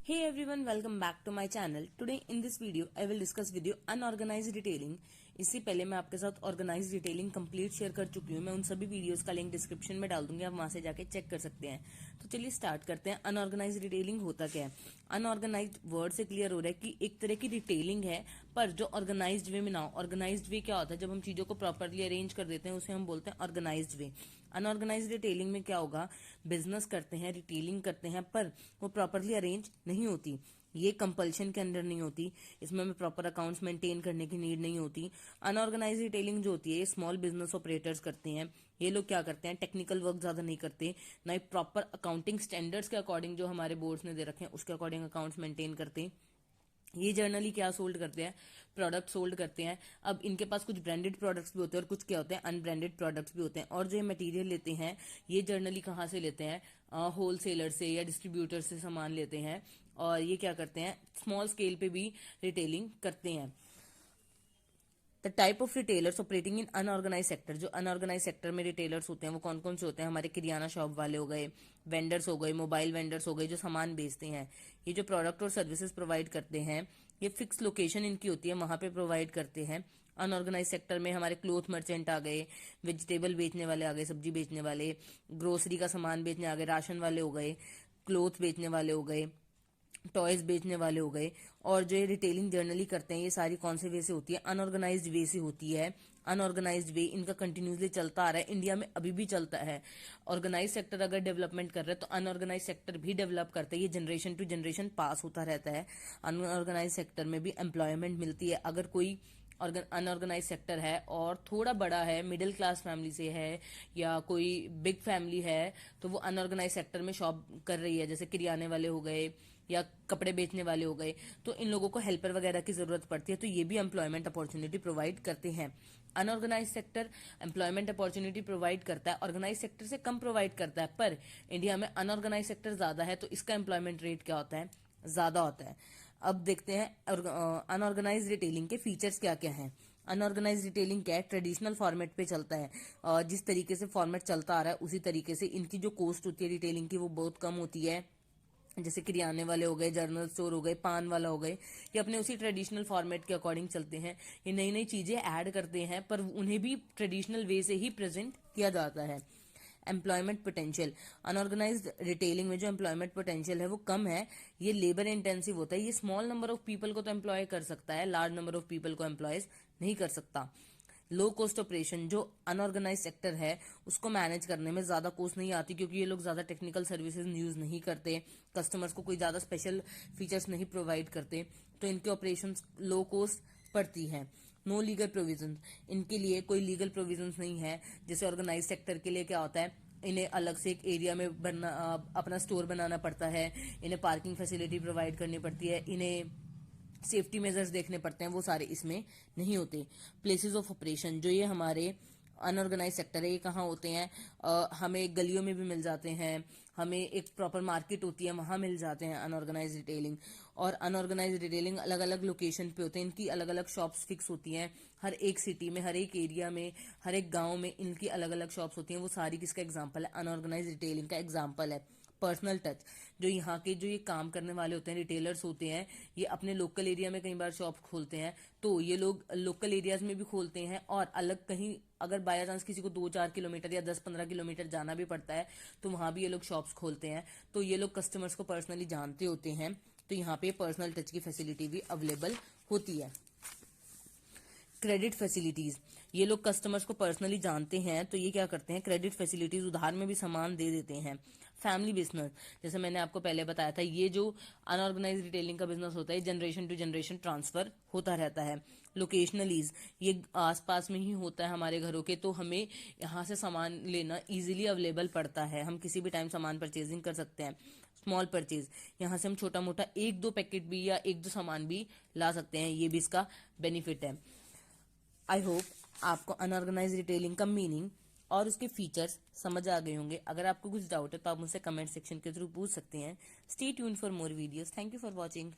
Hey everyone, welcome back to my channel. Today in this video, I will discuss with you unorganized retailing. इससे पहले मैं आपके साथ organise detailing complete share कर चुकी हूँ। मैं उन सभी वीडियोस का लिंक डिस्क्रिप्शन में डाल दूंगी, आप वहां से जाके चेक कर सकते हैं। तो चलिए स्टार्ट करते हैं। अनऑर्गेनाइज डिटेलिंग होता क्या है? अनऑर्गेनाइज वर्ड से क्लियर हो रहा है कि एक तरह की डिटेलिंग है, पर जो ऑर्गेनाइज्ड वे में ना हो। ऑर्गेनाइज्ड वे क्या होता है? जब हम चीजों को प्रॉपरली अरेंज कर देते हैं उसे हम बोलते हैं ऑर्गेनाइज्ड वे। अनऑर्गेनाइज डिटेलिंग में क्या होगा? बिजनेस करते हैं, रिटेलिंग करते हैं, पर वो प्रॉपरली अरेंज नहीं होती। ये कंपल्शन के अंडर नहीं होती, इसमें हमें प्रॉपर अकाउंट्स मेंटेन करने की नीड नहीं होती। अनऑर्गेनाइज रिटेलिंग जो होती है ये स्मॉल बिजनेस ऑपरेटर्स करते हैं। ये लोग क्या करते हैं? टेक्निकल वर्क ज्यादा नहीं करते, ना ही प्रॉपर अकाउंटिंग स्टैंडर्ड्स के अकॉर्डिंग जो हमारे बोर्ड्स ने दे रखे हैं उसके अकॉर्डिंग अकाउंट्स मेंटेन करते। ये जर्नली क्या सोल्ड करते हैं? प्रोडक्ट सोल्ड करते हैं। अब इनके पास कुछ ब्रांडेड प्रोडक्ट्स भी होते हैं और कुछ क्या होते हैं? अनब्रांडेड प्रोडक्ट्स भी होते हैं। और जो ये मटेरियल लेते हैं ये जर्नली कहाँ से लेते हैं? होलसेलर से या डिस्ट्रीब्यूटर से सामान लेते हैं, और ये क्या करते हैं? स्मॉल स्केल पे भी रिटेलिंग करते हैं। The type of retailers operating in unorganised sector. जो अनऑर्गेनाइज सेक्टर में रिटेलर्स होते हैं वो कौन कौन से होते हैं? हमारे किराना शॉप वाले हो गए, वेंडर्स हो गए, मोबाइल वेंडर्स हो गए जो सामान बेचते हैं। ये जो प्रोडक्ट और सर्विसेज प्रोवाइड करते हैं ये फिक्स लोकेशन इनकी होती है, वहां पे प्रोवाइड करते हैं। अनऑर्गेनाइज सेक्टर में हमारे क्लोथ मर्चेंट आ गए, वेजिटेबल बेचने वाले आ गए, सब्जी बेचने वाले, ग्रोसरी का सामान बेचने आ गए, राशन वाले हो गए, क्लोथ बेचने वाले हो गए, टॉयज बेचने वाले हो गए। और जो ये रिटेलिंग जर्नली करते हैं ये सारी कौन से वे से होती है? अनऑर्गेनाइज्ड वे से होती है। अनऑर्गेनाइज्ड वे इनका कंटिन्यूसली चलता आ रहा है, इंडिया में अभी भी चलता है। ऑर्गेनाइज सेक्टर अगर डेवलपमेंट कर रहा है तो अनऑर्गेनाइज सेक्टर भी डेवलप करता है, ये जनरेशन टू जनरेशन पास होता रहता है। अनऑर्गेनाइज सेक्टर में भी एम्प्लॉयमेंट मिलती है। अगर कोई अनऑर्गेनाइज सेक्टर है और थोड़ा बड़ा है, मिडिल क्लास फैमिली से है या कोई बिग फैमिली है, तो वो अनऑर्गेनाइज सेक्टर में शॉप कर रही है, जैसे किराने वाले हो गए या कपड़े बेचने वाले हो गए, तो इन लोगों को हेल्पर वगैरह की जरूरत पड़ती है, तो ये भी एम्प्लॉयमेंट अपॉर्चुनिटी प्रोवाइड करते हैं। Unorganised sector employment opportunity provide करता है, ऑर्गेनाइज सेक्टर से कम प्रोवाइड करता है, पर इंडिया में अनऑर्गेनाइज सेक्टर ज्यादा है तो इसका एम्प्लॉयमेंट रेट क्या होता है? ज्यादा होता है। अब देखते हैं अनऑर्गेनाइज रिटेलिंग के फीचर्स क्या क्या हैं। अनऑर्गेनाइज रिटेलिंग क्या है? ट्रेडिशनल फॉर्मेट पे चलता है, और जिस तरीके से फॉर्मेट चलता आ रहा है उसी तरीके से इनकी जो कॉस्ट होती है रिटेलिंग की वो बहुत कम होती है। जैसे किराने वाले हो गए, जनरल स्टोर हो गए, पान वाला हो गए, ये अपने उसी ट्रेडिशनल फॉर्मेट के अकॉर्डिंग चलते हैं। ये नई नई चीजें ऐड करते हैं पर उन्हें भी ट्रेडिशनल वे से ही प्रेजेंट किया जाता है। एम्प्लॉयमेंट पोटेंशियल, अनऑर्गेनाइज्ड रिटेलिंग में जो एम्प्लॉयमेंट पोटेंशियल है वो कम है, ये लेबर इंटेंसिव होता है। ये स्मॉल नंबर ऑफ पीपल को तो एम्प्लॉय कर सकता है, लार्ज नंबर ऑफ पीपल को एम्प्लॉयज नहीं कर सकता। लो कॉस्ट ऑपरेशन, जो अनऑर्गेनाइज सेक्टर है उसको मैनेज करने में ज्यादा कॉस्ट नहीं आती, क्योंकि ये लोग ज्यादा टेक्निकल सर्विसेज यूज नहीं करते, कस्टमर्स को कोई ज्यादा स्पेशल फीचर्स नहीं प्रोवाइड करते, तो इनके ऑपरेशन लो कॉस्ट पड़ती है। नो लीगल प्रोविजन, इनके लिए कोई लीगल प्रोविजन नहीं है। जैसे ऑर्गेनाइज सेक्टर के लिए क्या होता है? इन्हें अलग से एक एरिया में अपना स्टोर बनाना पड़ता है, इन्हें पार्किंग फैसिलिटी प्रोवाइड करनी पड़ती है, इन्हें सेफ्टी मेजर्स देखने पड़ते हैं, वो सारे इसमें नहीं होते। प्लेसेस ऑफ ऑपरेशन, जो ये हमारे अनऑर्गेनाइज सेक्टर है ये कहाँ होते हैं? हमें गलियों में भी मिल जाते हैं, हमें एक प्रॉपर मार्केट होती है वहां मिल जाते हैं अनऑर्गेनाइज रिटेलिंग। और अनऑर्गेनाइज रिटेलिंग अलग अलग लोकेशन पे होते हैं, इनकी अलग अलग शॉप्स फिक्स होती हैं। हर एक सिटी में, हर एक एरिया में, हर एक गांव में इनकी अलग अलग शॉप्स होती हैं। वो सारी किसका एग्जाम्पल है? अनऑर्गेनाइज रिटेलिंग का एग्जाम्पल है। पर्सनल टच, जो यहाँ के जो ये काम करने वाले होते हैं, रिटेलर्स होते हैं, ये अपने लोकल एरिया में कई बार शॉप खोलते हैं, तो ये लोग लोकल एरियाज में भी खोलते हैं, और अलग कहीं अगर बाय चांस किसी को 2-4 किलोमीटर या 10-15 किलोमीटर जाना भी पड़ता है तो वहां भी ये लोग शॉप्स खोलते हैं। तो ये लोग कस्टमर्स को पर्सनली जानते होते हैं, तो यहाँ पे पर्सनल टच की फैसिलिटी भी अवेलेबल होती है। क्रेडिट फैसिलिटीज, ये लोग कस्टमर्स को पर्सनली जानते हैं तो ये क्या करते हैं? क्रेडिट फैसिलिटीज, उधार में भी सामान दे देते हैं। फैमिली बिजनेस, जैसे मैंने आपको पहले बताया था, ये जो अनऑर्गेनाइज रिटेलिंग का बिजनेस होता है जनरेशन टू जनरेशन ट्रांसफर होता रहता है। लोकेशनलीज, ये आसपास में ही होता है हमारे घरों के, तो हमें यहाँ से सामान लेना इजिली अवेलेबल पड़ता है, हम किसी भी टाइम सामान परचेजिंग कर सकते हैं। स्मॉल परचेज, यहाँ से हम छोटा मोटा 1-2 पैकेट भी या 1-2 सामान भी ला सकते हैं, ये भी इसका बेनिफिट है। आई होप आपको अनऑर्गेनाइज रिटेलिंग का मीनिंग और उसके फीचर्स समझ आ गए होंगे। अगर आपको कुछ डाउट है तो आप मुझसे कमेंट सेक्शन के थ्रू पूछ सकते हैं। Stay tuned for more videos. Thank you for watching.